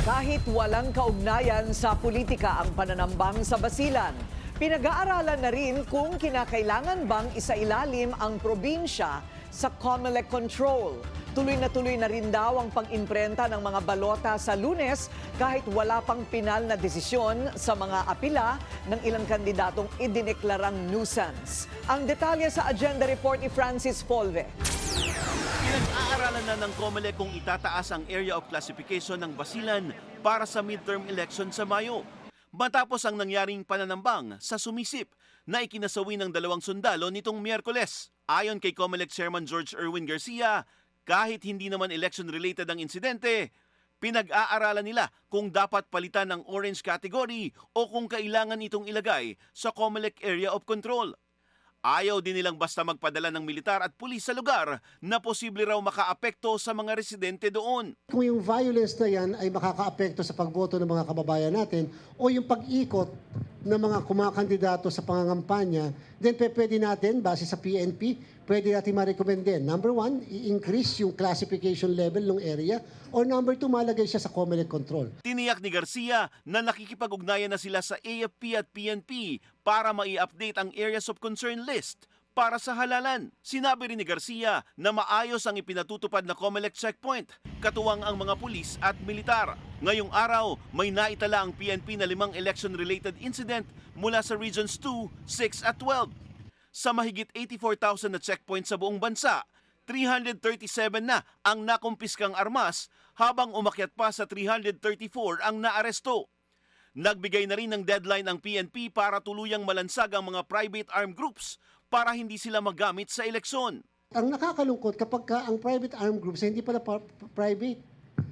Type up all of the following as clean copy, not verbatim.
Kahit walang kaugnayan sa politika ang pananambang sa Basilan, pinag-aaralan na rin kung kinakailangan bang isailalim ang probinsya sa COMELEC control. Tuloy na rin daw ang pag-imprenta ng mga balota sa Lunes kahit wala pang pinal na desisyon sa mga apila ng ilang kandidatong idineklarang nuisance. Ang detalye sa agenda report ni Francis Polve. Pinag-aaralan na ng COMELEC kung itataas ang area of classification ng Basilan para sa midterm election sa Mayo. Matapos ang nangyaring pananambang sa sumisip na ikinasawi ng dalawang sundalo nitong Miyerkules. Ayon kay COMELEC Chairman George Erwin Garcia, kahit hindi naman election-related ang insidente, pinag-aaralan nila kung dapat palitan ng orange category o kung kailangan itong ilagay sa COMELEC area of control. Ayaw din nilang basta magpadala ng militar at pulis sa lugar na posible raw makaapekto sa mga residente doon. Kung yung violence na yan ay makakaapekto sa pagboto ng mga kababayan natin o yung pag-ikot ng mga kumakandidato sa pangangampanya, then pwede natin, base sa PNP, pwede natin ma-recommend din. Number one, i-increase yung classification level ng area, or number two, malagay siya sa COMELEC control. Tiniyak ni Garcia na nakikipag-ugnayan na sila sa AFP at PNP para mai-update ang areas of concern list para sa halalan. Sinabi rin ni Garcia na maayos ang ipinatutupad na COMELEC checkpoint, katuwang ang mga pulis at militar. Ngayong araw, may naitala ang PNP na 5 election-related incident mula sa Regions 2, 6 at 12. Sa mahigit 84,000 na checkpoint sa buong bansa, 337 na ang nakumpiskang armas habang umakyat pa sa 334 ang naaresto. Nagbigay na rin ng deadline ang PNP para tuluyang malansag ang mga private armed groups para hindi sila magamit sa eleksyon. Ang nakakalungkot kapag ang private armed groups hindi pala private,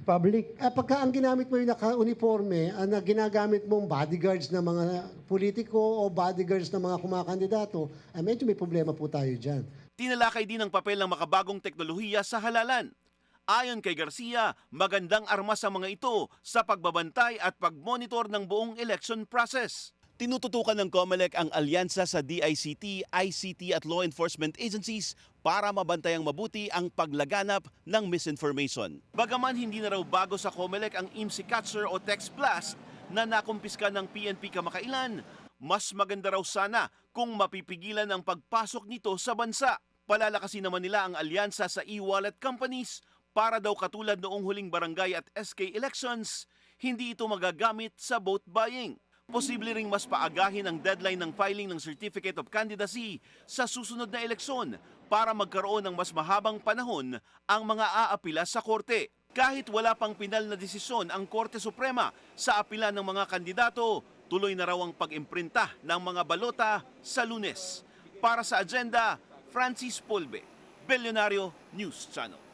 public. Pagka ang ginamit mo yung naka-uniforme, na ginagamit mong bodyguards ng mga politiko o bodyguards ng mga kumakandidato, medyo may problema po tayo dyan. Tinalakay din ang papel ng makabagong teknolohiya sa halalan. Ayon kay Garcia, magandang armas ang mga ito sa pagbabantay at pagmonitor ng buong election process. Tinututukan ng COMELEC ang alyansa sa DICT, ICT at law enforcement agencies para mabantayang mabuti ang paglaganap ng misinformation. Bagaman hindi na raw bago sa COMELEC ang IMSI Catcher o Text Blast na nakumpiska ng PNP kamakailan, mas maganda raw sana kung mapipigilan ang pagpasok nito sa bansa. Palalakasin naman nila ang alyansa sa e-wallet companies para daw katulad noong huling barangay at SK elections, hindi ito magagamit sa vote buying. Posible ring mas paagahin ang deadline ng filing ng Certificate of Candidacy sa susunod na eleksyon para magkaroon ng mas mahabang panahon ang mga aapila sa korte. Kahit wala pang pinal na desisyon ang Korte Suprema sa apila ng mga kandidato, tuloy na raw ang pag-imprinta ng mga balota sa Lunes. Para sa agenda, Francis Polve, Billionario News Channel.